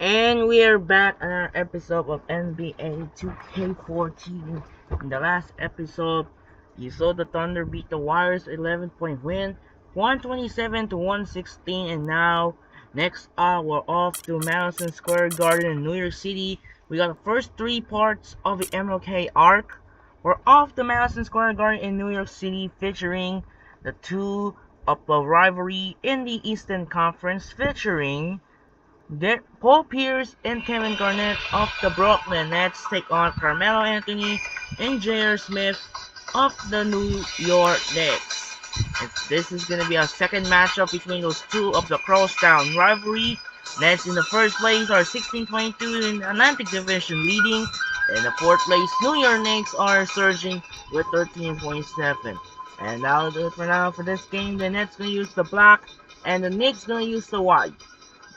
And we are back on our episode of NBA 2K14. In the last episode, you saw the Thunder beat the Warriors 11-point win, 127 to 116, and now next up we're off to Madison Square Garden in New York City. We got the first three parts of the MLK arc. We're off to Madison Square Garden in New York City, featuring the two of the rivalry in the Eastern Conference, featuring Paul Pierce and Kevin Garnett of the Brooklyn Nets take on Carmelo Anthony and J.R. Smith of the New York Knicks. This is going to be a second matchup between those two of the Crosstown rivalry. Nets in the first place are 16-22 in the Atlantic Division leading, and the fourth place New York Knicks are surging with 13.7. And that'll do it for now for this game. The Nets going to use the black and the Knicks going to use the white.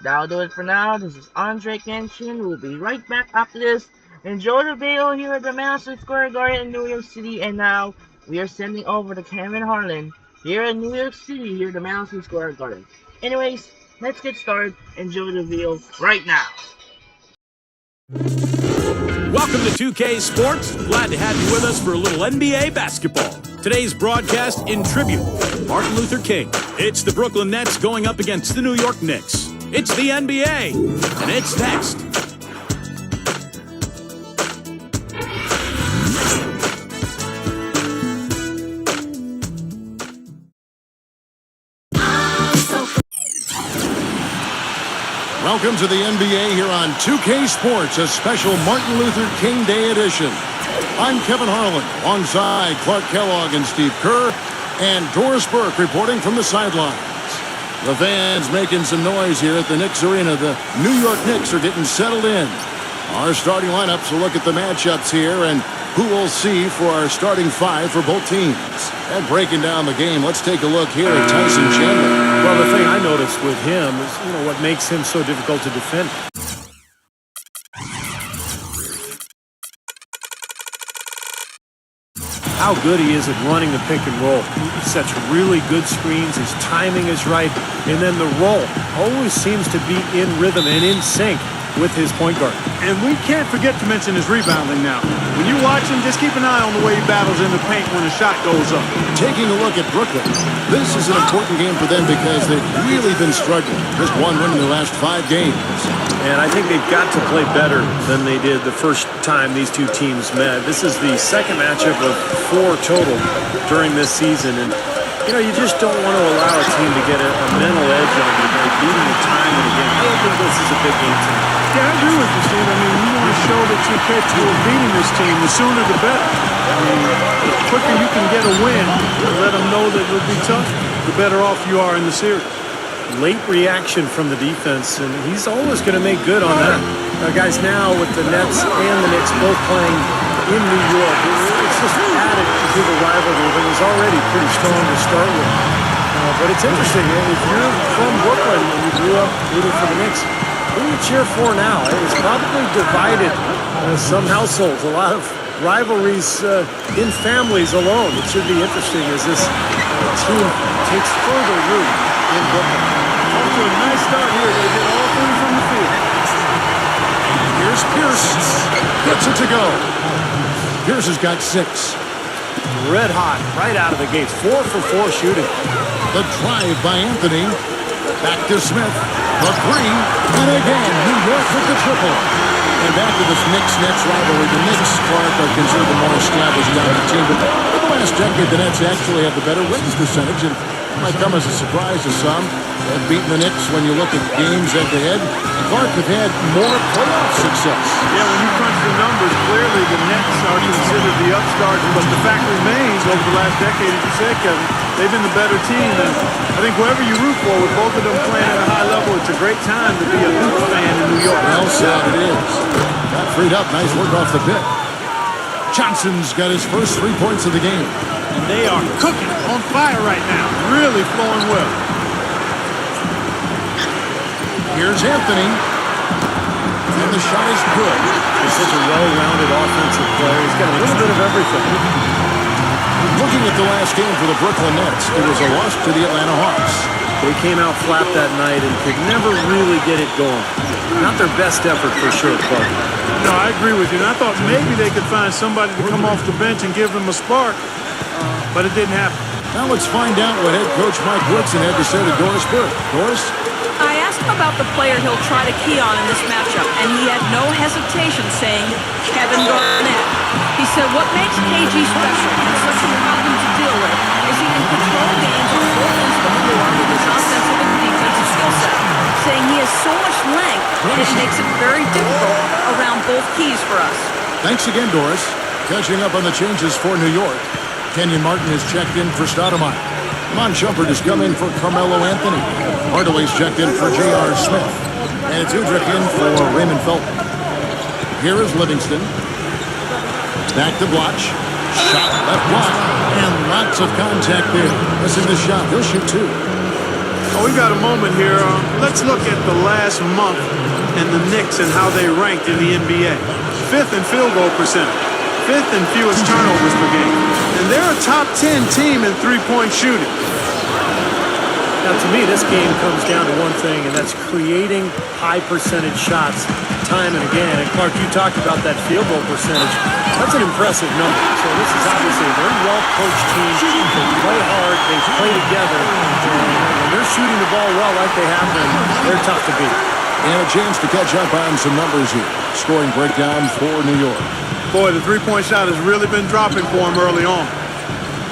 That'll do it for now. This is Andrei Kenshin. We'll be right back after this. Enjoy the video here at the Madison Square Garden in New York City. And now we are sending over to Kevin Harlan here in New York City, here at the Madison Square Garden. Anyways, let's get started. Enjoy the video right now. Welcome to 2K Sports. Glad to have you with us for a little NBA basketball. Today's broadcast in tribute to Martin Luther King. It's the Brooklyn Nets going up against the New York Knicks. It's the NBA, and it's next. Welcome to the NBA here on 2K Sports, a special Martin Luther King Day edition. I'm Kevin Harlan, alongside Clark Kellogg and Steve Kerr, and Doris Burke reporting from the sidelines. The fans making some noise here at the Knicks Arena. The New York Knicks are getting settled in. Our starting lineups will look at the matchups here and who we'll see for our starting five for both teams. And breaking down the game, let's take a look here at Tyson Chandler. Well, the thing I noticed with him is, what makes him so difficult to defend. How good he is at running the pick and roll. He sets really good screens, his timing is right, and then the roll always seems to be in rhythm and in sync with his point guard. And we can't forget to mention his rebounding now. When you watch him, just keep an eye on the way he battles in the paint when the shot goes up. Taking a look at Brooklyn, this is an important game for them because they've really been struggling. Just one win in their last 5 games. And I think they've got to play better than they did the first time these two teams met. This is the second matchup of 4 total during this season. And, you just don't want to allow a team to get a mental edge on you by beating the time in a game. I don't think this is a big game tonight. Yeah, I agree with you, Steve. You want to show that you're capable of beating this team. The sooner the better. The quicker you can get a win and let them know that it'll be tough, the better off you are in the series. Late reaction from the defense, and he's always going to make good on that. Now, guys, now with the Nets and the Knicks both playing in New York, it's just added to the rivalry that was already pretty strong to start with. But it's interesting, if you're from Brooklyn and you grew up rooting for the Knicks, who do you cheer for now? It's probably divided some households, a lot of rivalries in families alone. It should be interesting as this team takes further root in Brooklyn. Off to a nice start here. They get all 3 from the field. Here's Pierce. Gets it to go. Pierce has got 6. Red hot right out of the gates. 4 for 4 shooting. The drive by Anthony. Back to Smith. The 3. And again, New York with the triple. And back to this Knicks-Nets rivalry. The Knicks, Clark, are considered the more established dominant team. But in the last decade, the Nets actually have the better wins percentage. And it might come as a surprise to some. They've beaten the Knicks when you look at games head-to-head. Clark have had more playoff success. Yeah, when you crunch the numbers, clearly the Nets are considered the upstarts. But the fact remains, over the last decade, as you said, Kevin, they've been the better team. And I think whoever you root for, with both of them playing at a high level, it's a great time to be a Knicks fan in New York. Well said, it is. Got freed up. Nice work off the pick. Johnson's got his first 3 points of the game. And they are cooking, on fire right now. Really flowing well. Here's Anthony. And the shot is good. He's such a well-rounded offensive player. He's got a little bit of everything. Looking at the last game for the Brooklyn Nets, it was a loss to the Atlanta Hawks. They came out flat that night and could never really get it going. Not their best effort for sure, Clark. No, I agree with you. And I thought maybe they could find somebody to come off the bench and give them a spark, but it didn't happen. Now let's find out what head coach Mike Woodson had to say to Doris Burke. Doris? I asked him about the player he'll try to key on in this matchup, and he had no hesitation saying Kevin Garnett. He said what makes KG special and such a problem to deal with is he can control games on both ends of the floor with his offensive and defensive skill set, saying he has so much length that it makes it very difficult around both keys for us. Thanks again, Doris. Catching up on the changes for New York. Kenyon Martin has checked in for Stoudemire. Mon Shumpert has come in for Carmelo Anthony. Hardaway's checked in for J.R. Smith. And it's Udrich in for Raymond Felton. Here is Livingston. Back to Blotch. Shot left block. And lots of contact there. Missing the shot. He'll shoot two. Oh, we've got a moment here. Let's look at the last month and the Knicks and how they ranked in the NBA. 5th in field goal percentage. 5th in fewest turnovers per game. And they're a top 10 team in three-point shooting. Now, to me, this game comes down to one thing, and that's creating high percentage shots time and again. And Clark, you talked about that field goal percentage. That's an impressive number. So this is obviously a very well-coached team. They play hard. They play together. And when they're shooting the ball well like they have been, they're tough to beat. And a chance to catch up on some numbers here. Scoring breakdown for New York. Boy, the three-point shot has really been dropping for him early on.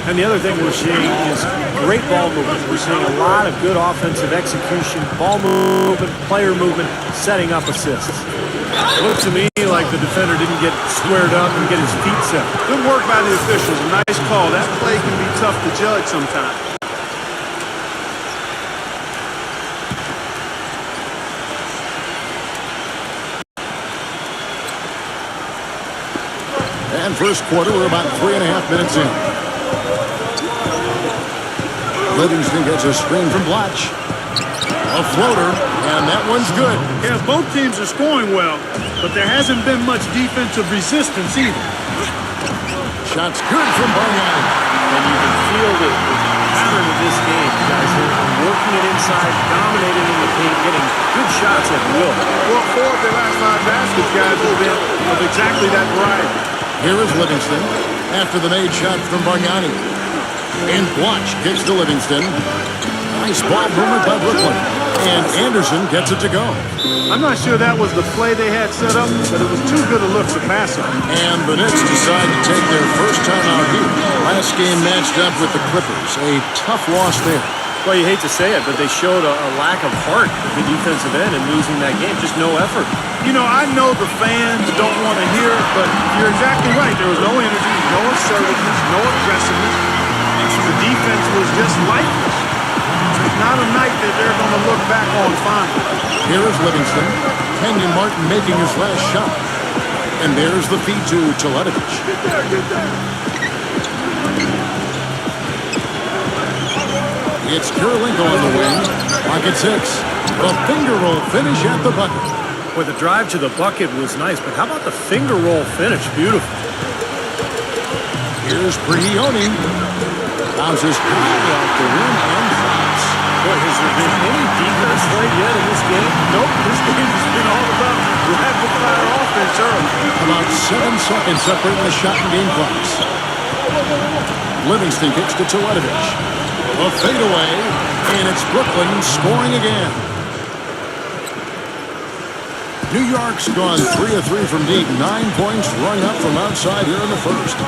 And the other thing we're seeing is great ball movement. We're seeing a lot of good offensive execution, ball movement, player movement, setting up assists. It looked to me like the defender didn't get squared up and get his feet set. Good work by the officials. A nice call. That play can be tough to judge sometimes. And first quarter, we're about 3.5 minutes in. Livingston gets a screen from Blotch. A floater, and that one's good. Yeah, both teams are scoring well, but there hasn't been much defensive resistance either. Shot's good from Bargnani. And you can feel the pattern of this game. You guys are working it inside, dominating in the paint, getting good shots at will. Well, 4 of their last 5 baskets, guys, have been of exactly that variety. Here is Livingston after the made shot from Bargnani. And Blotch kicks to Livingston. Nice ball movement by Brooklyn. And Anderson gets it to go. I'm not sure that was the play they had set up, but it was too good a look to pass on. And the Knicks decide to take their first time out here. Last game matched up with the Clippers. A tough loss there. Well, you hate to say it, but they showed a lack of heart at the defensive end in losing that game. Just no effort. You know, I know the fans don't want to hear it, but you're exactly right. There was no energy, no assertiveness, no aggressiveness. The defense was just lifeless. It's not a night that they're going to look back on fondly. Here is Livingston. Kenyon Martin making his last shot. And there's the feed to Teletovic. It's Kirilenko on the wing. Pocket 6. The finger roll finish at the bucket. Boy, the drive to the bucket was nice, but how about the finger roll finish? Beautiful. Here's Brigioni. Bounces high off the rim and drops. Boy, has there been any defense played yet in this game? Nope, this game has been all about rapid-fire offense early. About 7 seconds separating the shot and game clocks. Livingston kicks to Teletovic. A fadeaway, and it's Brooklyn scoring again. New York's gone 3 of 3 from deep. 9 points rung up from outside here in the first.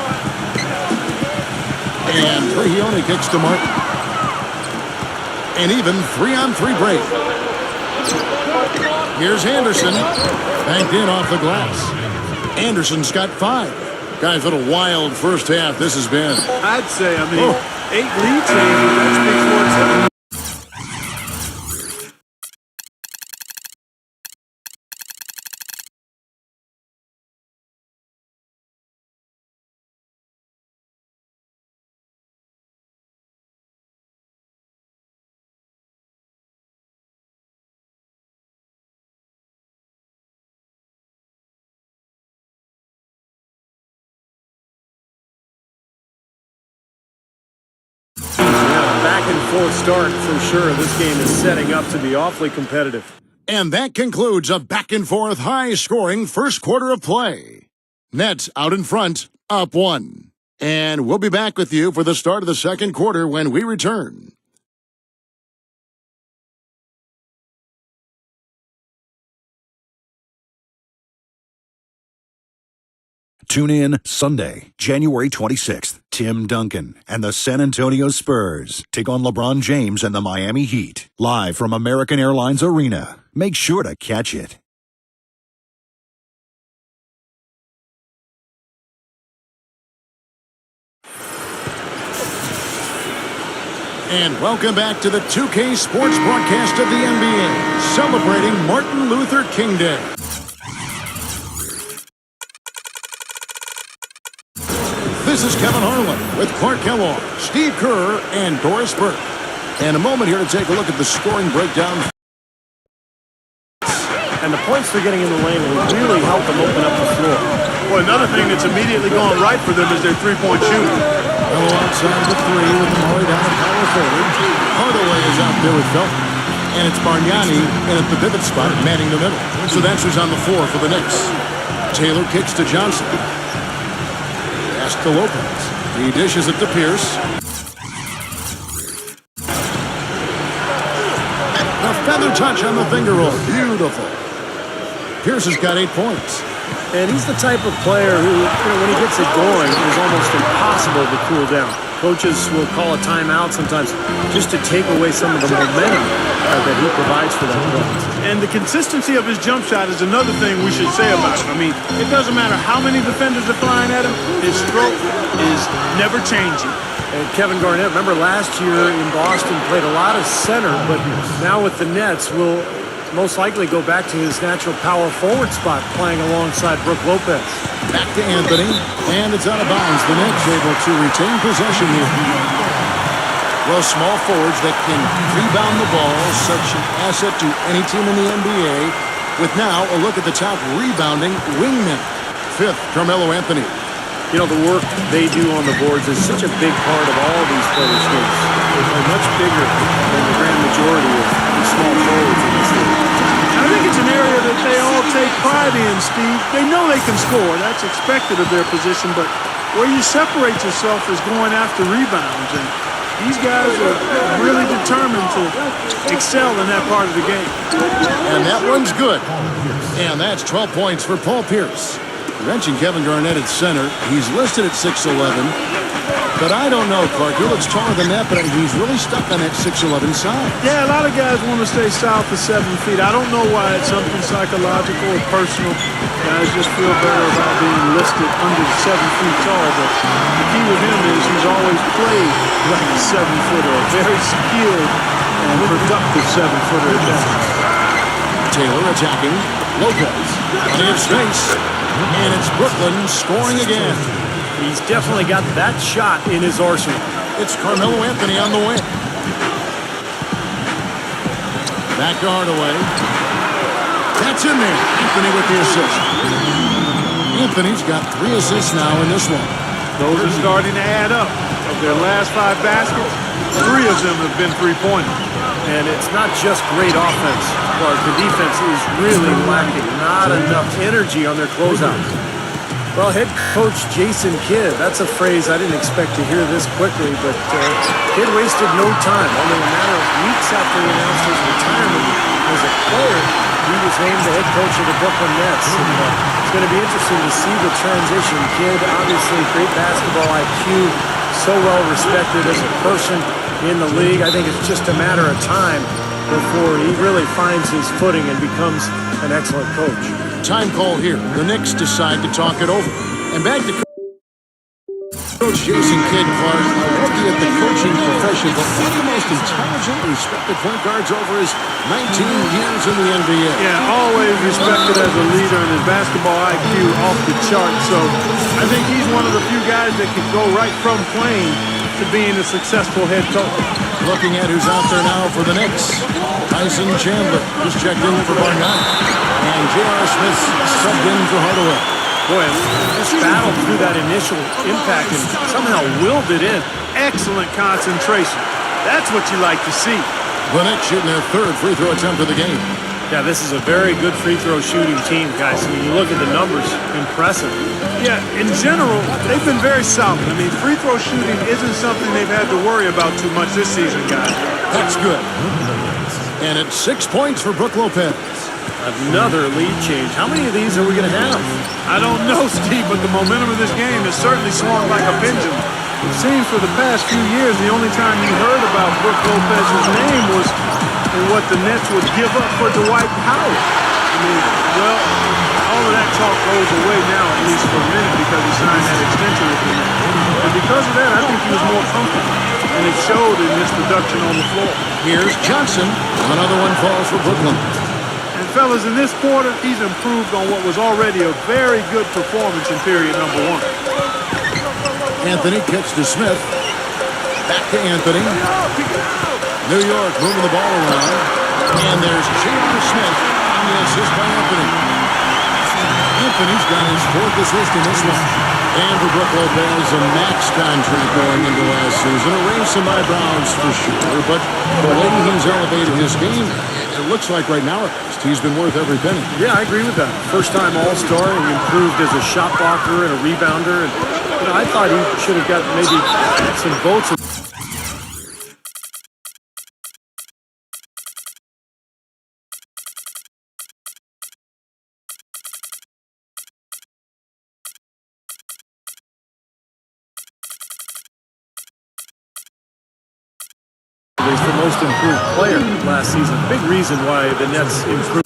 And Brigioni kicks to Martin. An even 3-on-3 break. Here's Anderson. Banked in off the glass. Anderson's got 5. Guys, what a wild first half this has been. I'd say, 8 lead changes. That speaks for itself. back-and-forth start for sure. This game is setting up to be awfully competitive. And that concludes a back-and-forth, high-scoring first quarter of play. Nets out in front, up 1. And we'll be back with you for the start of the second quarter when we return. Tune in Sunday, January 26th. Tim Duncan and the San Antonio Spurs take on LeBron James and the Miami Heat. Live from American Airlines Arena. Make sure to catch it. And welcome back to the 2K Sports broadcast of the NBA, celebrating Martin Luther King Day. This is Kevin Harlan with Clark Kellogg, Steve Kerr, and Doris Burke. And a moment here to take a look at the scoring breakdown. And the points they're getting in the lane will really help them open up the floor. Well, another thing that's immediately going right for them is their three-point shooting. Hello outside the three with Murray down at power forward. Hardaway is out there with Felton. And it's Bargnani in at the pivot spot, manning the middle. So that's who's on the floor for the Knicks. Taylor kicks to Johnson. Pass to Lopez. He dishes it to Pierce. A feather touch on the finger roll. Beautiful. Pierce has got 8 points. And he's the type of player who, when he gets it going, it is almost impossible to cool down. Coaches will call a timeout sometimes just to take away some of the momentum that he provides for that play. And the consistency of his jump shot is another thing we should say about him. I mean, it doesn't matter how many defenders are flying at him, his stroke is never changing. And Kevin Garnett, remember last year in Boston, played a lot of center, but now with the Nets will most likely go back to his natural power forward spot, playing alongside Brook Lopez. Back to Anthony, and it's out of bounds. The Knicks able to retain possession here. Well, small forwards that can rebound the ball, such an asset to any team in the NBA. With now a look at the top rebounding wingmen. 5th, Carmelo Anthony. You know, the work they do on the boards is such a big part of all these players' games. They're much bigger than the grand majority of the small forwards in this league. I think it's an area that they all take pride in, Steve. They know they can score. That's expected of their position, but where you separate yourself is going after rebounds. And these guys are really determined to excel in that part of the game. And that one's good. And that's 12 points for Paul Pierce. You mentioned Kevin Garnett at center. He's listed at 6'11". But I don't know, Clark. He looks taller than that, but he's really stuck on that 6'11 side. Yeah, a lot of guys want to stay south of 7 feet. I don't know why. It's something psychological or personal. Guys just feel better about being listed under 7 feet tall. But the key with him is he's always played like a 7-footer, a very skilled and productive 7-footer at that. Taylor attacking. Lopez. Plenty of space. And it's Brooklyn scoring again. He's definitely got that shot in his arsenal. It's Carmelo Anthony on the wing. Back to Hardaway. That's in there. Anthony with the assist. Anthony's got 3 assists now in this one. Those are starting to add up. Of their last 5 baskets, 3 of them have been three-pointers. And it's not just great offense, but the defense is really lacking. Not enough energy on their closeouts. Well, head coach Jason Kidd, that's a phrase I didn't expect to hear this quickly, but Kidd wasted no time. Only a matter of weeks after he announced his retirement as a player, he was named the head coach of the Brooklyn Nets. And, it's going to be interesting to see the transition. Kidd, obviously, great basketball IQ, so well respected as a person in the league. I think it's just a matter of time before he really finds his footing and becomes an excellent coach. Time call here. The Knicks decide to talk it over. And back to Coach Jason Kidd, Clark, looking at the coaching profession, but one of the most intelligent, respected point guards over his 19 years in the NBA. Yeah, always respected as a leader, and his basketball IQ off the chart. So I think he's one of the few guys that can go right from playing to being a successful head coach. Looking at who's out there now for the Knicks. Tyson Chandler just checked in for Bargnani. And J.R. Smith subbed in for Hardaway. Boy, just battled through that initial impact and somehow willed it in. Excellent concentration. That's what you like to see. The Knicks shooting their third free throw attempt of the game. Yeah, this is a very good free throw shooting team, guys. I mean, you look at the numbers, impressive. Yeah, in general, they've been very solid. I mean, free throw shooting isn't something they've had to worry about too much this season, guys. That's good. And it's 6 points for Brook Lopez. Another lead change. How many of these are we going to have? I don't know, Steve, but the momentum of this game has certainly swung like a pendulum. It seems for the past few years, the only time you heard about Brook Lopez's name was in what the Nets would give up for Dwight Howard. I mean, well, all of that talk goes away now, at least for a minute, because he signed that extension with the Nets. And because of that, I think he was more comfortable. And it showed in his production on the floor. Here's Johnson. Another one falls for Brooklyn. And fellas, in this quarter, he's improved on what was already a very good performance in period number one. Anthony kicks to Smith. Back to Anthony. New York moving the ball around. And there's J.R. Smith on the assist by Anthony. Anthony's got his fourth assist in this one. And for Brook Lopez, a max contract going into last season. It raised some eyebrows for sure, but the way he's elevated his game, it looks like right now at least, he's been worth every penny. Yeah, I agree with that. First-time All-Star, he improved as a shot blocker and a rebounder. And, I thought he should have got maybe some votes. He's the most improved player last season. Big reason why the Nets improved.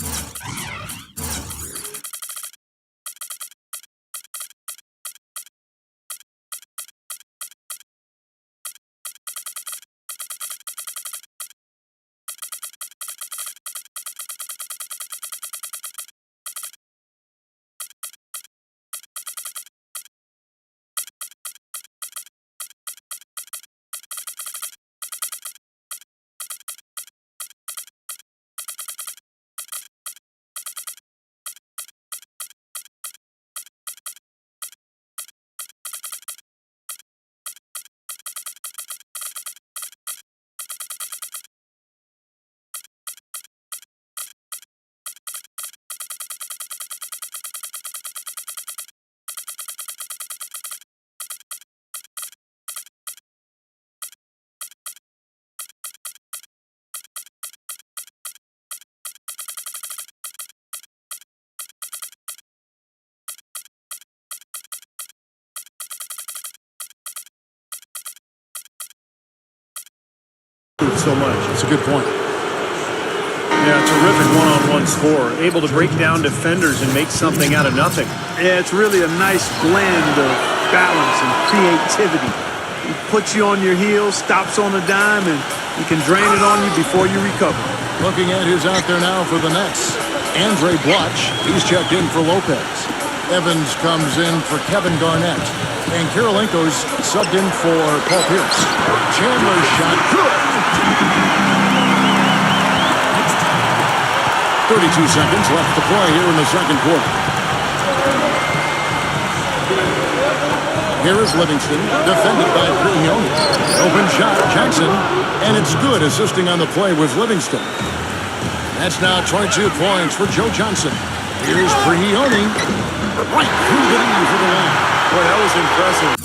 So much. That's a good point. Yeah, terrific one-on-one scorer, able to break down defenders and make something out of nothing. Yeah, it's really a nice blend of balance and creativity. He puts you on your heels, stops on a dime, and he can drain it on you before you recover. Looking at who's out there now for the Nets. Andrei he's checked in for Lopez. Evans comes in for Kevin Garnett. And Kirilenko's subbed in for Paul Pierce. Chandler's shot, good! 32 seconds left to play here in the second quarter. Here is Livingston, defended by Prigioni. Open shot, Jackson, and it's good, assisting on the play with Livingston. That's now 22 points for Joe Johnson. Here's Prigioni, right through the knee for the line. Boy, that was impressive.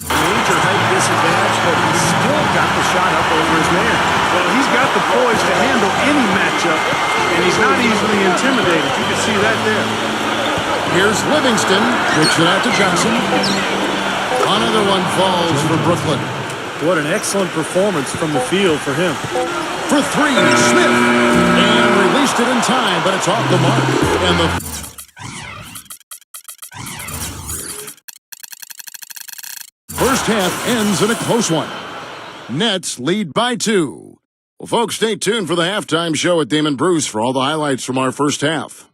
Major height disadvantage, but he still got the shot up over his man. Well, he's got the poise to handle any matchup, and he's not easily intimidated. You can see that there. Here's Livingston, kicks it out to Johnson. Another one falls for Brooklyn. What an excellent performance from the field for him. For three, Smith. And released it in time, but it's off the mark. And the first half ends in a close one. Nets lead by 2. Well, folks, stay tuned for the halftime show at Damon Bruce for all the highlights from our first half.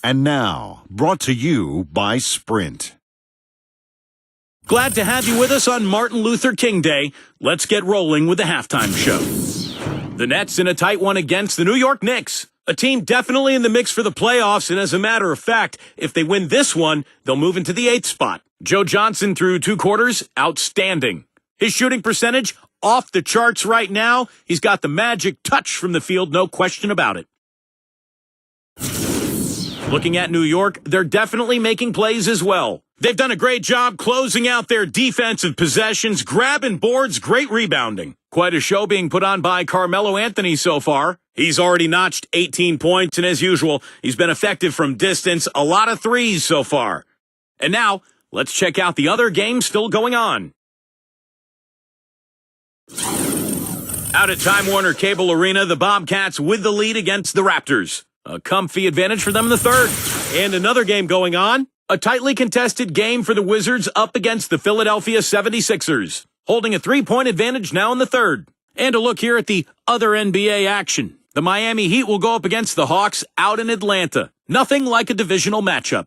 And now, brought to you by Sprint. Glad to have you with us on Martin Luther King Day. Let's get rolling with the halftime show. The Nets in a tight one against the New York Knicks. A team definitely in the mix for the playoffs, and as a matter of fact, if they win this one, they'll move into the 8th spot. Joe Johnson through 2 quarters, outstanding. His shooting percentage, off the charts right now. He's got the magic touch from the field, no question about it. Looking at New York, they're definitely making plays as well. They've done a great job closing out their defensive possessions, grabbing boards, great rebounding. Quite a show being put on by Carmelo Anthony so far. He's already notched 18 points, and as usual, he's been effective from distance, a lot of threes so far. And now, let's check out the other games still going on. Out at Time Warner Cable Arena, the Bobcats with the lead against the Raptors. A comfy advantage for them in the 3rd. And another game going on. A tightly contested game for the Wizards up against the Philadelphia 76ers. Holding a 3-point advantage now in the 3rd. And a look here at the other NBA action. The Miami Heat will go up against the Hawks out in Atlanta. Nothing like a divisional matchup.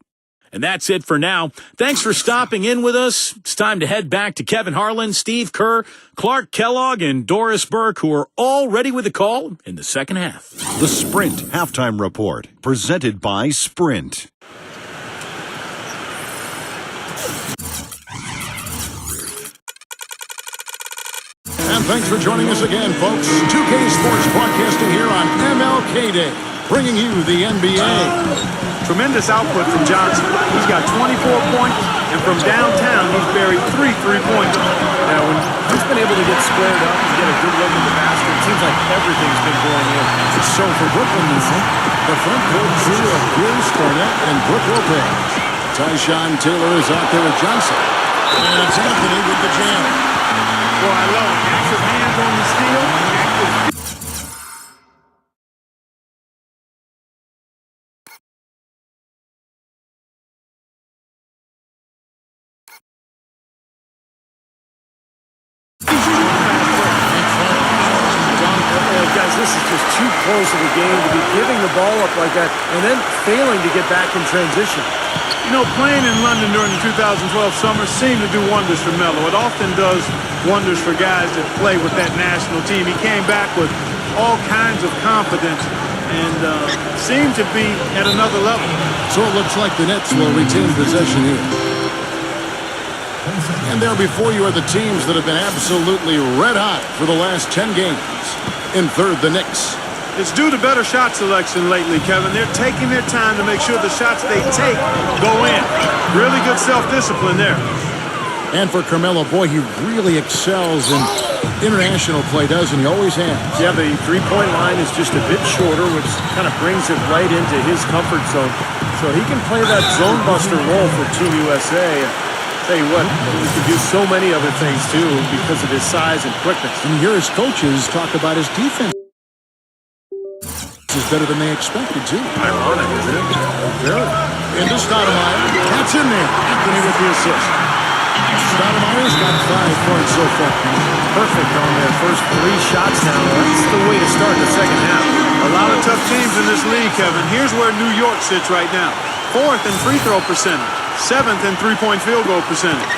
And that's it for now. Thanks for stopping in with us. It's time to head back to Kevin Harlan, Steve Kerr, Clark Kellogg, and Doris Burke, who are all ready with the call in the second half. The Sprint Halftime Report, presented by Sprint. And thanks for joining us again, folks. 2K Sports broadcasting here on MLK Day, bringing you the NBA. Tremendous output from Johnson. He's got 24 points, and from downtown, he's buried 3 3-pointers. Now, when he's been able to get squared up and get a good look at the basket, it seems like everything's been going in. So for Brooklyn, the front court trio of Pierce, Cornette, and Brook Lopez. Tyshawn Taylor is out there with Johnson. And it's Anthony with the jam. Well, I love it. Active hands on the steal. Active. Guys, this is just too close of a game to be giving the ball up like that and then failing to get back in transition. You know, playing in London during the 2012 summer seemed to do wonders for Melo. It often does wonders for guys that play with that national team. He came back with all kinds of confidence and seemed to be at another level. So it looks like the Nets will retain possession here. And there before you are the teams that have been absolutely red hot for the last 10 games. In 3rd, the Knicks. It's due to better shot selection lately, Kevin. They're taking their time to make sure the shots they take go in. Really good self-discipline there. And for Carmelo, boy, he really excels in international play, doesn't he? Always has. Yeah, the 3-point line is just a bit shorter, which kind of brings it right into his comfort zone. So he can play that zone buster role for Team USA. Tell you what, he can do so many other things, too, because of his size and quickness. And here his coaches talk about his defense. Is better than they expected, too. Ironic, isn't it? Very. Into Stoudemire. That's in there. Anthony with the assist. Stoudemire's got 5 points so far. Perfect on their first 3 shots now. That's the way to start the second half. A lot of tough teams in this league, Kevin. Here's where New York sits right now. 4th in free throw percentage. 7th in three-point field goal percentage.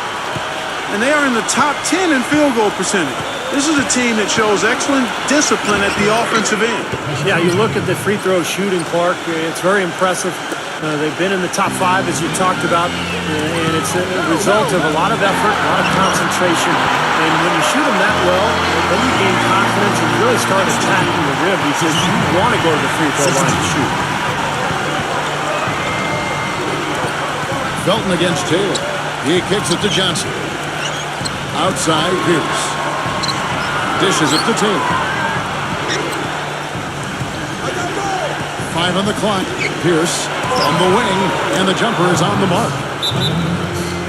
And they are in the top 10 in field goal percentage. This is a team that shows excellent discipline at the offensive end. Yeah, you look at the free throw shooting, Clark. It's very impressive. They've been in the top 5, as you talked about, and it's a result of a lot of effort, a lot of concentration. And when you shoot them that well, then you gain confidence and really start attacking the rim because you want to go to the free throw line to shoot. Felton against Taylor. He kicks it to Johnson. Outside, Pierce. Dishes it to Taylor. 5 on the clock. Pierce on the wing, and the jumper is on the mark.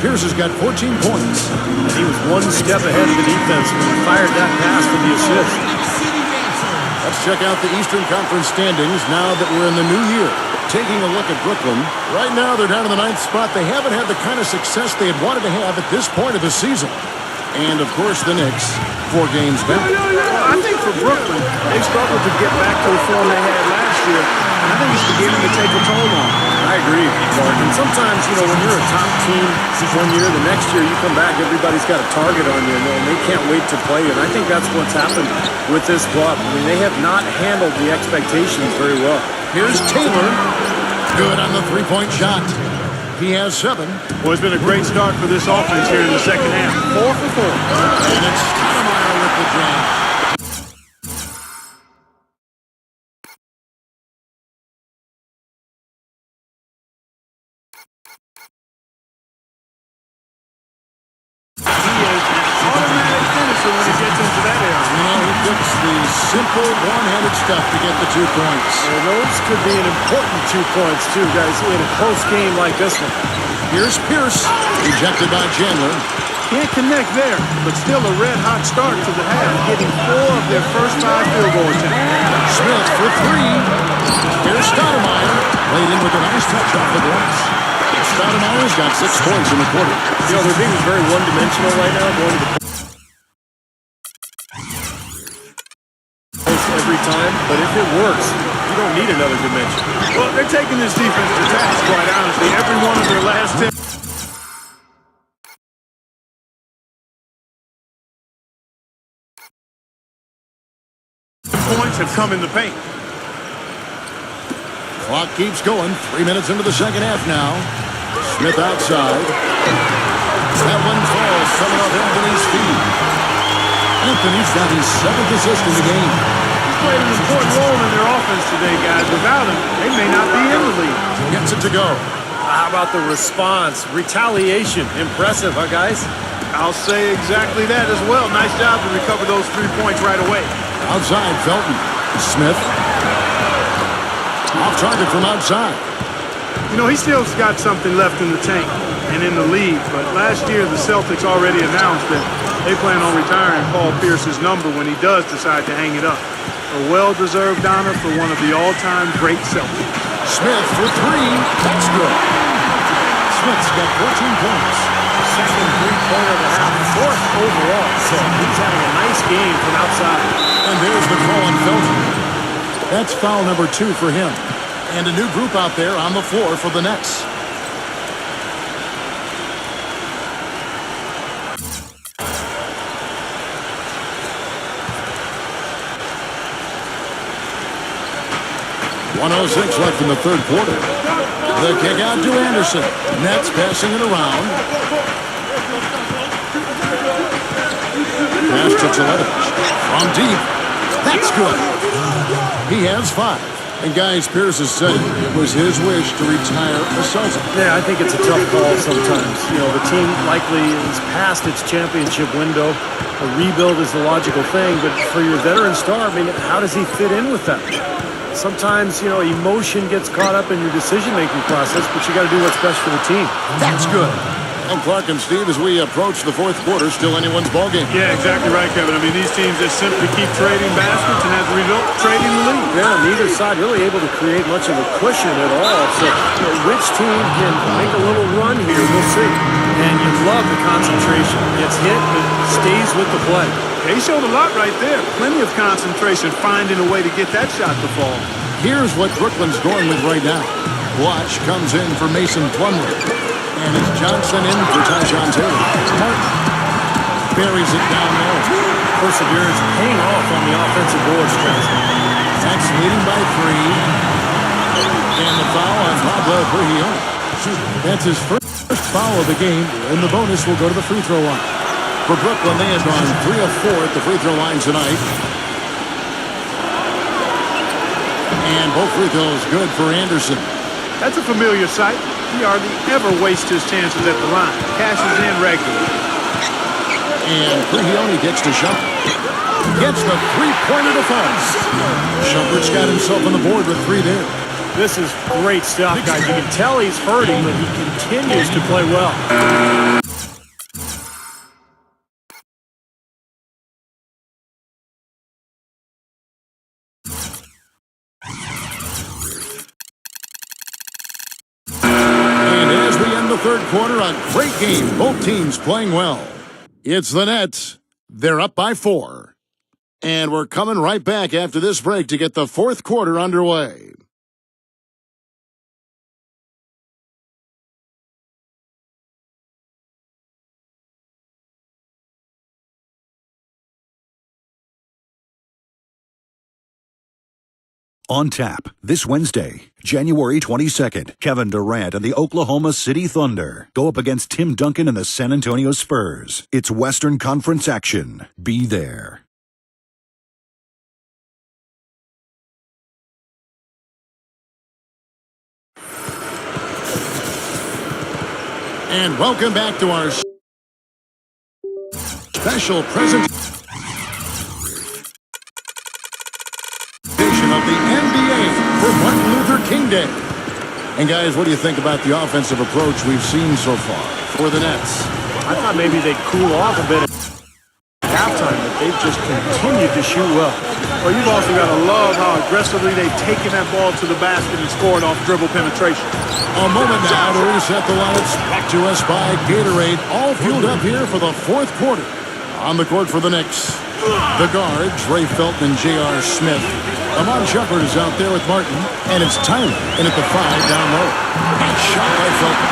Pierce has got 14 points. He was one step ahead of the defense when he fired that pass for the assist. Let's check out the Eastern Conference standings now that we're in the new year. Taking a look at Brooklyn, right now they're down in the 9th spot. They haven't had the kind of success they had wanted to have at this point of the season. And, of course, the Knicks, 4 games back. I think for Brooklyn, they struggled to get back to the form they had last year. And I think it's beginning to take a toll on them. I agree, Clark. And sometimes, you know, when you're a top team one year, the next year you come back, everybody's got a target on you, and they can't wait to play you. And I think that's what's happened with this club. I mean, they have not handled the expectations very well. Here's Taylor. Good on the three-point shot. He has 7. Well, it's been a great start for this offense here in the second half. 4 for 4. And it's Stoudemire with the jam. He is an automatic finisher when he gets into that area. You know, he puts the simple one-handed stuff to get the 2 points. And those could be an important 2 points, too, guys, in a close game like this one. Here's Pierce. Rejected by Chandler. Can't connect there, but still a red-hot start to the half, getting 4 of their first 5 field goal attempts. Smith for 3. Here's Stoudemire. Laid in with a nice touch off the glass. Stoudemire's got 6 points in the quarter. You know, they're being very one-dimensional right now, going to the post every time, but if it works, you don't need another dimension. Well, they're taking this defense to task, quite honestly. Every one of their last 10 points have come in the paint. Clock keeps going. 3 minutes into the second half now. Smith outside. That one falls coming off Anthony's feet. Anthony's got his 7th assist in the game. He's played an important role in their offense today, guys. Without him, they may not be in the league. Gets it to go. How about the response? Retaliation. Impressive, huh, guys? I'll say exactly that as well. Nice job to recover those 3 points right away. Outside, Felton. Smith. Off target from outside. You know, he still's got something left in the tank and in the league, but last year the Celtics already announced that they plan on retiring Paul Pierce's number when he does decide to hang it up. A well-deserved honor for one of the all-time great Celtics. Smith for 3. That's good. Smith's got 14 points. Second three-pointer of the half, 4th overall. So he's having a nice game from outside. And there's the call on Felton. That's foul number 2 for him. And a new group out there on the floor for the Nets. .106 left in the third quarter. The kick out to Anderson. Nets passing it around. Pass to Teletovich. From deep. That's good. He has 5. And guys, Pierce has said it was his wish to retire a Celtic. Yeah, I think it's a tough call sometimes. You know, the team likely is past its championship window. A rebuild is the logical thing, but for your veteran star, I mean, how does he fit in with that? Sometimes, you know, emotion gets caught up in your decision-making process, but you got to do what's best for the team. That's good. And Clark and Steve, as we approach the fourth quarter, still anyone's ballgame. Yeah, exactly right, Kevin. I mean, these teams just simply keep trading baskets and as a result, trading the lead. Yeah, neither side really able to create much of a cushion at all. So, you know, which team can make a little run here, we'll see. And you love the concentration. It's hit, but stays with the play. They showed a lot right there. Plenty of concentration, finding a way to get that shot to fall. Here's what Brooklyn's going with right now. Watch comes in for Mason Plumlee. And it's Johnson in for Tyjon Taylor. Martin buries it down low. Perseverance paying off on the offensive boards, guys. That's leading by 3. And the foul on Pablo Brigioni. That's his first foul of the game, and the bonus will go to the free throw line. For Brooklyn, they have gone 3 of 4 at the free throw line tonight. And both free throws good for Anderson. That's a familiar sight. He hardly ever wastes his chances at the line. Cashes in regularly. And Brigioni gets to Shumpert. Gets the three-pointer to fall. Shumpert's got himself on the board with 3 there. This is great stuff, guys. You can tell he's hurting, but he continues to play well. Third quarter, a great game. Both teams playing well. It's the Nets. They're up by 4. And we're coming right back after this break to get the fourth quarter underway. On tap this Wednesday, January 22nd, Kevin Durant and the Oklahoma City Thunder go up against Tim Duncan and the San Antonio Spurs. It's Western Conference action. Be there. And welcome back to our special presentation of the NBA for Martin Luther King Day. And guys, what do you think about the offensive approach we've seen so far for the Nets? I thought maybe they'd cool off a bit at halftime, but they've just continued to shoot well. Well, you've also got to love how aggressively they've taken that ball to the basket and scored off dribble penetration. A moment now to reset the lineups. Back to us by Gatorade. All fueled up here for the fourth quarter. On the court for the Knicks, the guards, Ray Felton and J.R. Smith. Amon Shepard is out there with Martin, and it's Tyler in at the 5 down low. Nice shot by Felton.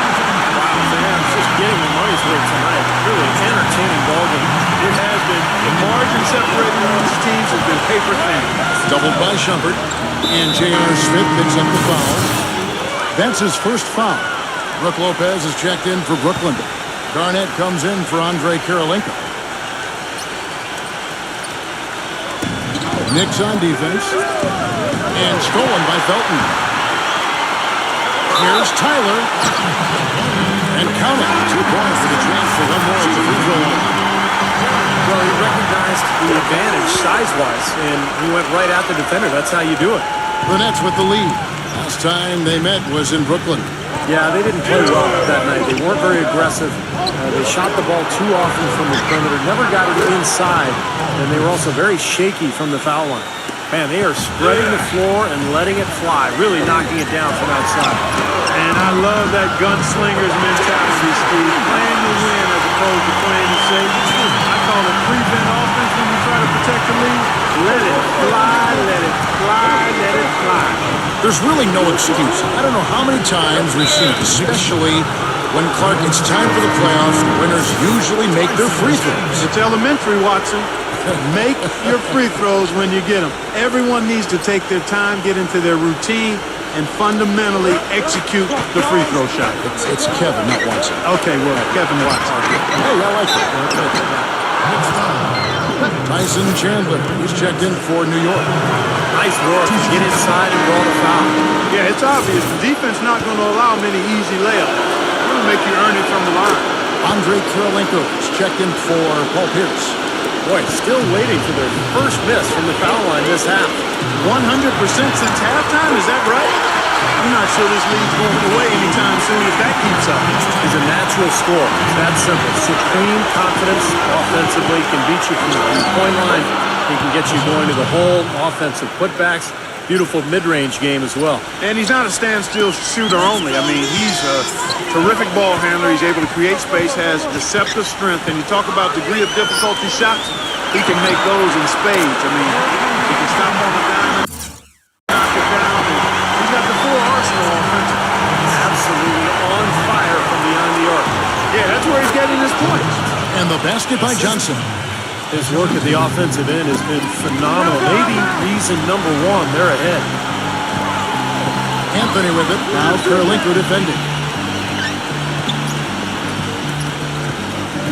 Wow, fans just getting the money's worth tonight. Really entertaining ball game. It has been. The margin separating these teams has been paper thin. Doubled by Shepard, and J.R. Smith picks up the foul. That's his first foul. Brook Lopez is checked in for Brooklyn. Garnett comes in for Andrei Kirilenko. Knicks on defense. And stolen by Felton. Here's Tyler. And count it. 2 points for the chance for one more at the free throw line. Well, he recognized the advantage size-wise, and he went right at the defender. That's how you do it. The Nets with the lead. Last time they met was in Brooklyn. Yeah, they didn't play well that night. They weren't very aggressive. They shot the ball too often from the perimeter, never got it inside, and they were also very shaky from the foul line. Man, they are spreading the floor and letting it fly, really knocking it down from outside. And I love that gunslinger's mentality, Steve. Playing to win as opposed to playing to save. I call it prevent offense when you try to protect the lead. Let it fly, let it fly, let it fly. There's really no excuse. I don't know how many times we've seen it, especially when Clark, it's time for the playoffs. The winners usually make their free throws. It's elementary, Watson. Make your free throws when you get them. Everyone needs to take their time, get into their routine, and fundamentally execute the free throw shot. It's Kevin, not Watson. Okay, well, Kevin Watson. Hey, I like it. Tyson Chandler is checked in for New York. Nice work to get inside and draw the foul. Yeah, it's obvious. The defense not going to allow many easy layups. It's going to make you earn it from the line. Andrei Kirilenko is checked in for Paul Pierce. Boy, still waiting for their first miss from the foul line this half. 100% since halftime, is that right? I'm not sure this lead's going away anytime soon if that keeps up. He's a natural scorer. It's that simple. Supreme confidence offensively, can beat you from the three-point line. He can get you going to the hole, offensive putbacks. Beautiful mid-range game as well. And he's not a standstill shooter only. I mean, he's a terrific ball handler. He's able to create space, has deceptive strength. And you talk about degree of difficulty shots, he can make those in spades. I mean, he can stop on the diamond, knock it down, and he's got the full arsenal offensively. Absolutely on fire from beyond the arc. Yeah, that's where he's getting his points. And the basket by Johnson. His work at the offensive end has been phenomenal. Maybe reason number one, they're ahead. Anthony with it. Now Kirilenko defending.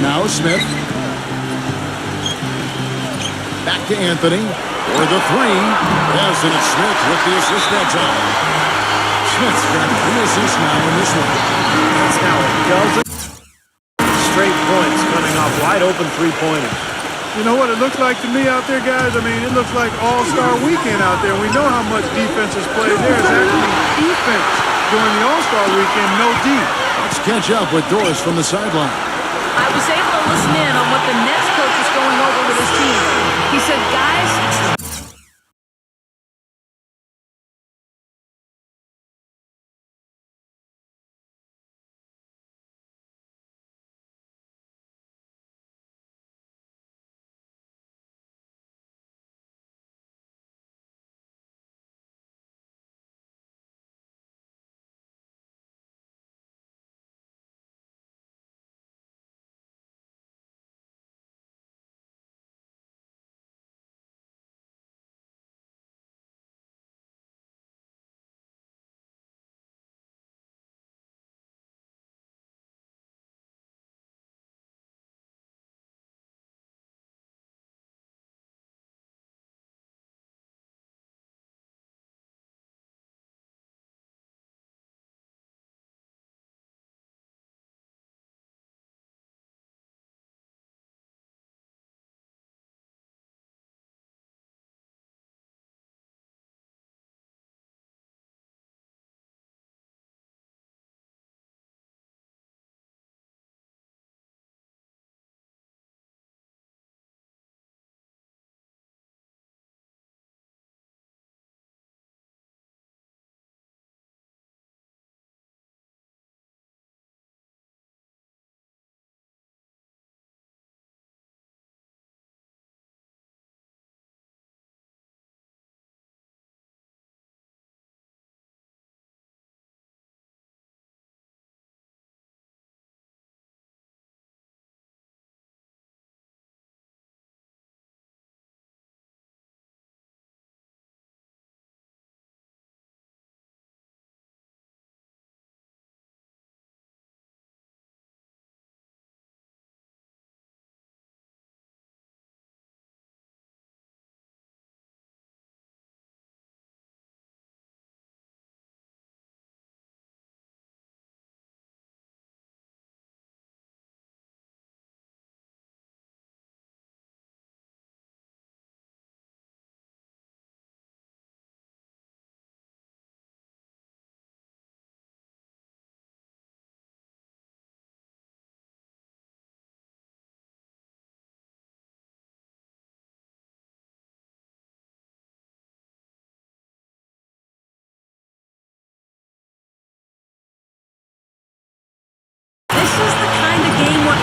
Now Smith. Back to Anthony for the 3. Yes, and it's Smith with the assist that time. Smith's got 3 assists now in this one. That's now a dozen straight points coming off wide open three-pointers. You know what it looks like to me out there, guys? I mean, it looks like All-Star Weekend out there. We know how much defense is played. There is actually defense during the All-Star Weekend, no D. Let's catch up with Doris from the sideline. I was able to listen in on what the Nets coach was going over with his team. He said, guys,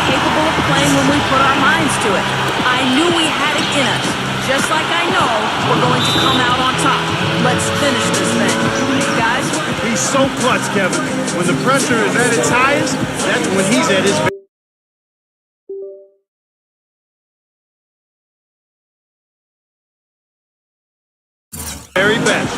capable of playing when we put our minds to it. I knew we had it in us, just like I know we're going to come out on top. Let's finish this thing. Guys? He's so clutch, Kevin. When the pressure is at its highest, that's when he's at his very best.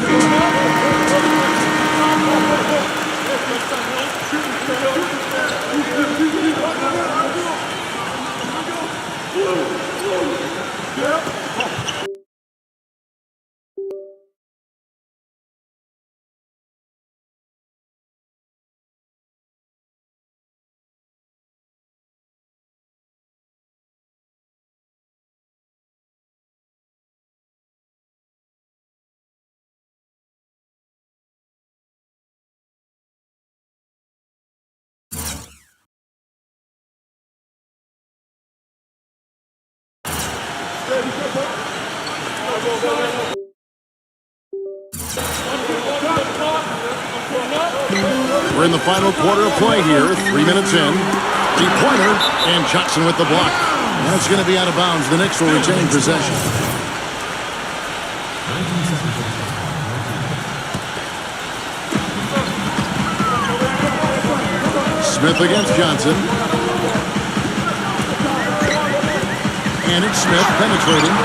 We're in the final quarter of play here. 3 minutes in. Three-pointer, and Johnson with the block. That's going to be out of bounds. The Knicks will retain possession. Smith against Johnson. And it's Smith penetrating.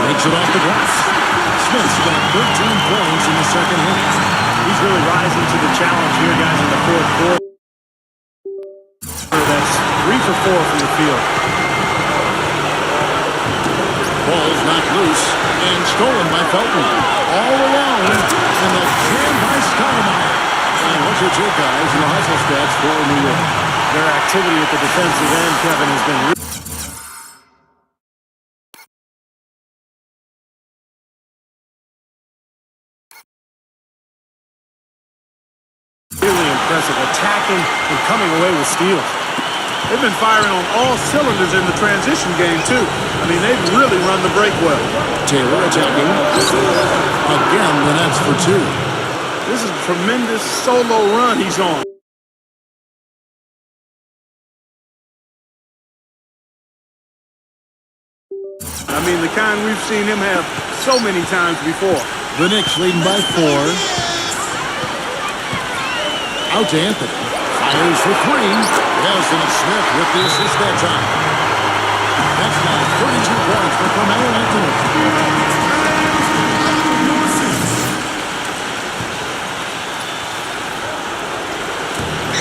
Makes it off the glass. Smith's got 13 points in the second half. He's really rising to the challenge here, guys, in the fourth quarter. That's 3 for 4 from the field. Ball's knocked loose and stolen by Felton. All alone in the jam by Stoudemire. And what's your take, guys, in the hustle stats for New York? Their activity at the defensive end, Kevin, has been really impressive, attacking and coming away with steals. They've been firing on all cylinders in the transition game, too. I mean, they've really run the break well. Taylor attacking. Again, the Nets for 2. This is a tremendous solo run he's on. I mean, the kind we've seen him have so many times before. The Knicks leading by 4. Out to Anthony. Fires for 3. Yes, and it's Smith with the assist that time. That's now 32 points for Carmelo Anthony.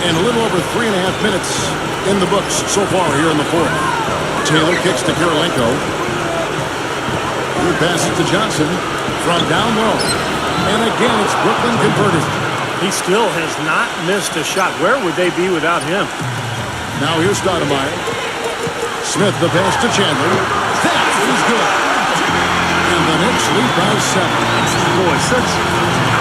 And a little over 3.5 minutes in the books so far here in the fourth. Taylor kicks to Kirilenko. He passes to Johnson from down low. And again, it's Brooklyn converted. He still has not missed a shot. Where would they be without him? Now here's Stoudemire. Smith the pass to Chandler. That is good. And the Knicks lead by 7. Boy, such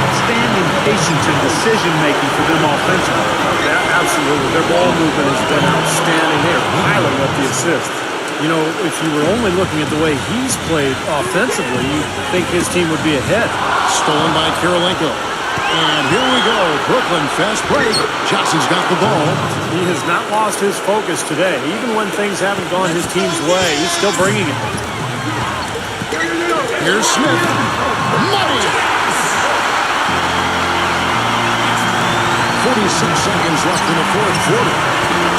outstanding patience and decision-making for them offensively. Yeah, absolutely. Their ball movement has been outstanding. They're piling up the assists. You know, if you were only looking at the way he's played offensively, you'd think his team would be ahead. Stolen by Kirilenko. And here we go. Brooklyn fast break. Johnson's got the ball. He has not lost his focus today. Even when things haven't gone his team's way, he's still bringing it. Here's Smith. Money! 46 seconds left in the fourth quarter.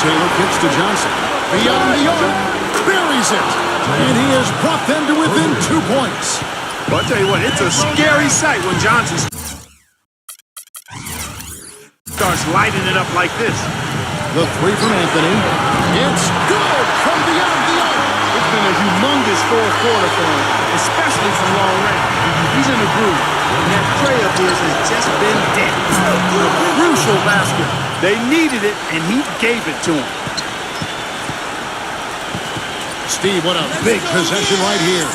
Taylor kicks to Johnson. Beyond the arc. Buries it. And he has brought them to within 2 points. Well, I'll tell you what, it's a scary sight when Johnson starts lighting it up like this. The 3 from Anthony. It's good from beyond the arc. It's been a humongous fourth quarter for him, especially from long range. He's in the groove, and that tray of his has just been dead. A crucial basket. They needed it, and he gave it to him. Steve, what a big possession right here.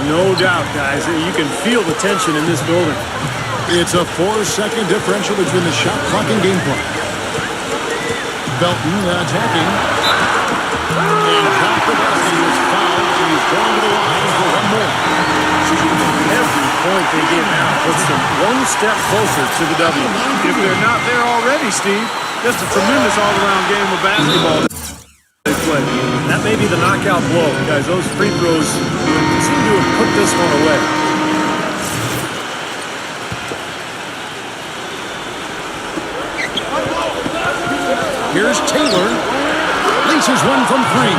No doubt, guys. You can feel the tension in this building. It's a 4-second differential between the shot clock and game clock. Belton attacking. And dropped the basket. He was fouled, and he's going to the line for one more. Every point they get now puts them one step closer to the W. If they're not there already, Steve, just a tremendous all-around game of basketball they play. the knockout blow, guys. Those free throws seem to have put this one away. Here's Taylor. Laces one from 3.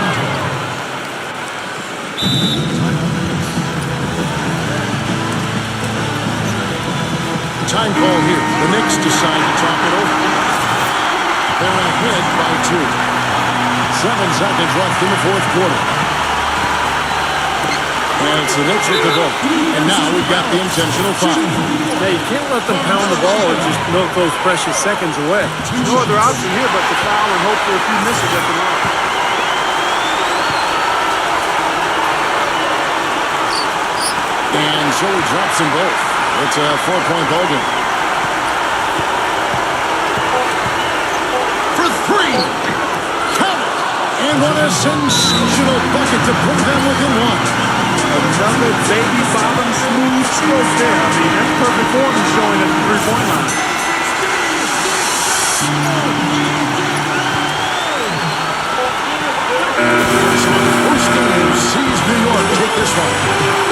Time call here. The Knicks decide to talk it over. They're ahead by 2. 7 seconds left in the fourth quarter. And it's the Knicks with the ball. And now we've got the intentional foul. Hey, you can't let them pound the ball and just milk those precious seconds away. No other option here but to foul and hope for a few misses at the line. And so he drops them both. It's a 4-point ball game. For 3. Count it. And what a sensational bucket to put them within 1. Another baby bottom smooth stroke there. I mean, that's perfect form he's showing at the three-point line. So the first game sees New York take this one.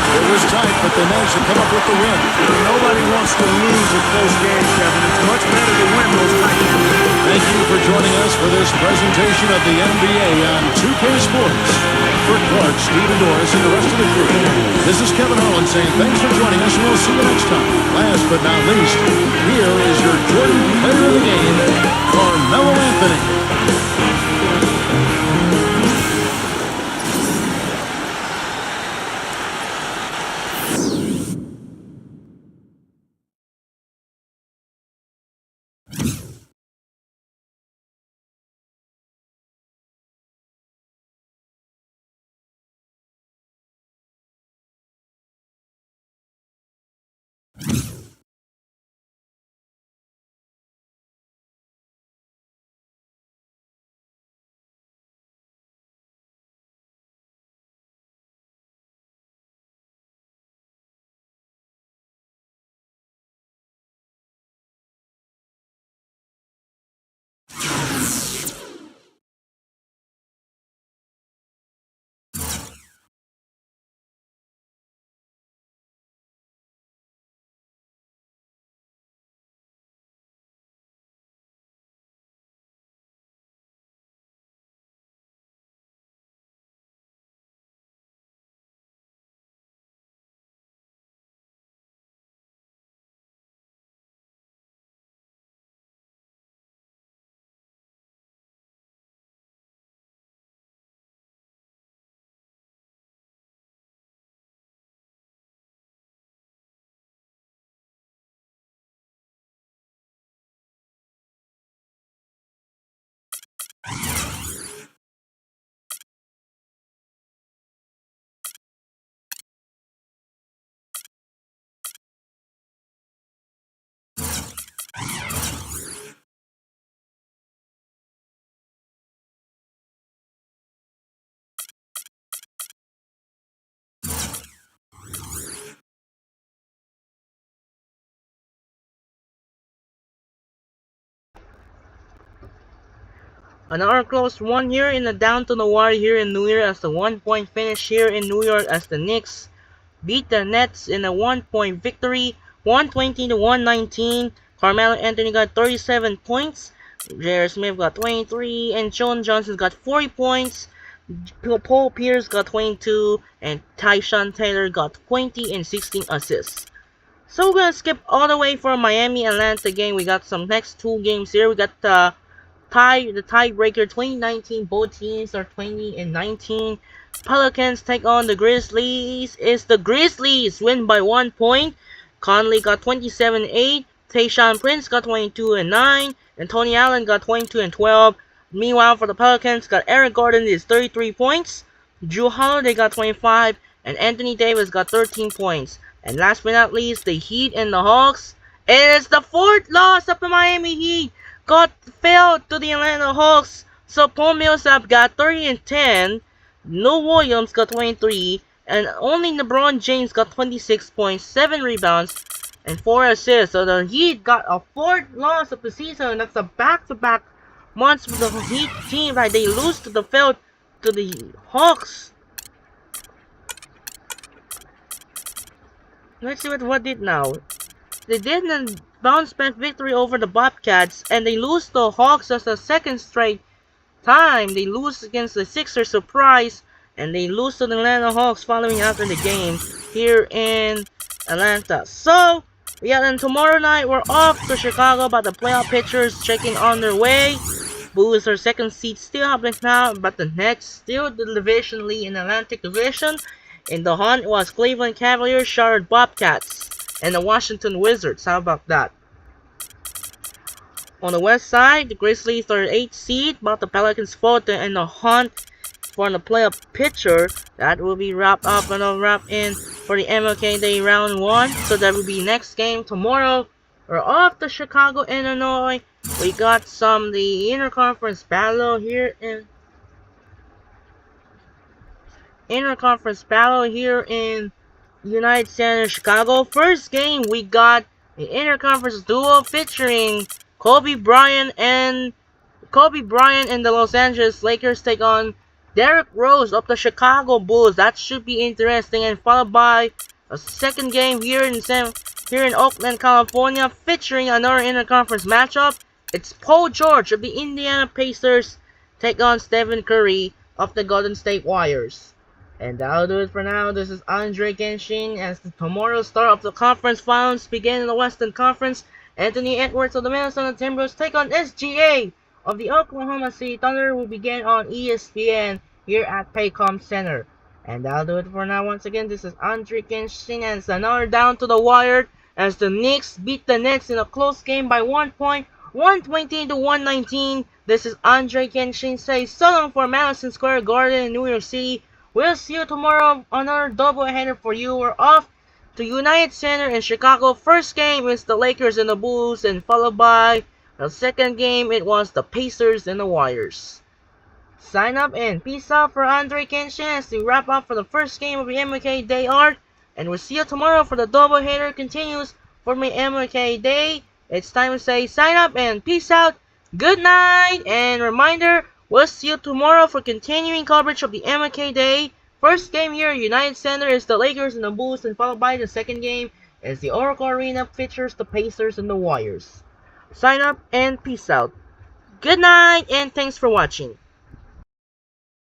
It was tight, but they managed to come up with the win. Nobody wants to lose a close game, Kevin. It's much better to win those tight games. Thank you for joining us for this presentation of the NBA on 2K Sports. For Clark, Steve, and Doris, and the rest of the crew, this is Kevin Harlan saying thanks for joining us, and we'll see you next time. Last but not least, here is your Jordan player of the game, Carmelo Anthony. Another close one here in the down to the wire here in New York as the 1-point finish here in New York as the Knicks beat the Nets in a 1-point victory, 120 to 119. Carmelo Anthony got 37 points, J.R. Smith got 23, and John Johnson got 40 points. Paul Pierce got 22, and Tyshawn Taylor got 20 and 16 assists. So we're gonna skip all the way from Miami Atlanta game. We got some next 2 games here. We got the tiebreaker 2019. Both teams are 20 and 19. Pelicans take on the Grizzlies. It's the Grizzlies win by 1 point. Conley got 27-8. Tayshaun Prince got 22 and 9. And Tony Allen got 22 and 12. Meanwhile, for the Pelicans, got Eric Gordon is 33 points. Drew Holiday got 25. And Anthony Davis got 13 points. And last but not least, the Heat and the Hawks. It is the 4th loss of the Miami Heat. Fell to the Atlanta Hawks. So Paul Millsap got 30 and 10. Lou Williams got 23. And only LeBron James got 26 points, 7 rebounds, and 4 assists. So the Heat got a 4th loss of the season. That's a back-to-back months with the Heat team. Right? They lose to the failed to the Hawks. Let's see what did now. They did a bounce back victory over the Bobcats, and they lose to Hawks as a second straight time. They lose against the Sixers surprise, and they lose to the Atlanta Hawks following after the game here in Atlanta. So, yeah, and tomorrow night we're off to Chicago, but the playoff pictures checking on their way. Bulls are second seed still happening now, but the Nets still the division lead in the Atlantic Division. In the hunt was Cleveland Cavaliers, Charlotte Bobcats, and the Washington Wizards. How about that? On the west side, the Grizzlies are 8th seed, but the Pelicans fall in the hunt for the playoff picture. That will be wrapped up and wrapped in for the MLK Day round 1. So that will be next game tomorrow. We're off to Chicago, Illinois. We got the interconference battle here in United Center, Chicago. First game, we got the interconference duo featuring Kobe Bryant and the Los Angeles Lakers take on Derrick Rose of the Chicago Bulls. That should be interesting, and followed by a second game here in Oakland, California, featuring another interconference matchup. It's Paul George of the Indiana Pacers take on Stephen Curry of the Golden State Warriors. And that'll do it for now. This is Andrei Genshin as the tomorrow's start of the conference finals begin in the Western Conference. Anthony Edwards of the Minnesota Timberwolves take on SGA of the Oklahoma City Thunder will begin on ESPN here at Paycom Center. And that'll do it for now. Once again, this is Andrei Genshin and it's another down to the wire as the Knicks beat the Nets in a close game by 1 point, 120 to 119. This is Andrei Genshin say so long for Madison Square Garden in New York City. We'll see you tomorrow on another doubleheader for you. We're off to United Center in Chicago. First game is the Lakers and the Bulls, and followed by the second game it was the Pacers and the Warriors. Sign up and peace out for Andrei Genshin as we wrap up for the first game of the MLK Day Art. And we'll see you tomorrow for the doubleheader continues for my MLK Day. It's time to say sign up and peace out. Good night, and reminder, we'll see you tomorrow for continuing coverage of the MLK Day. First game here, United Center, is the Lakers and the Bulls, and followed by the second game is the Oracle Arena features the Pacers and the Warriors. Sign up and peace out. Good night, and thanks for watching.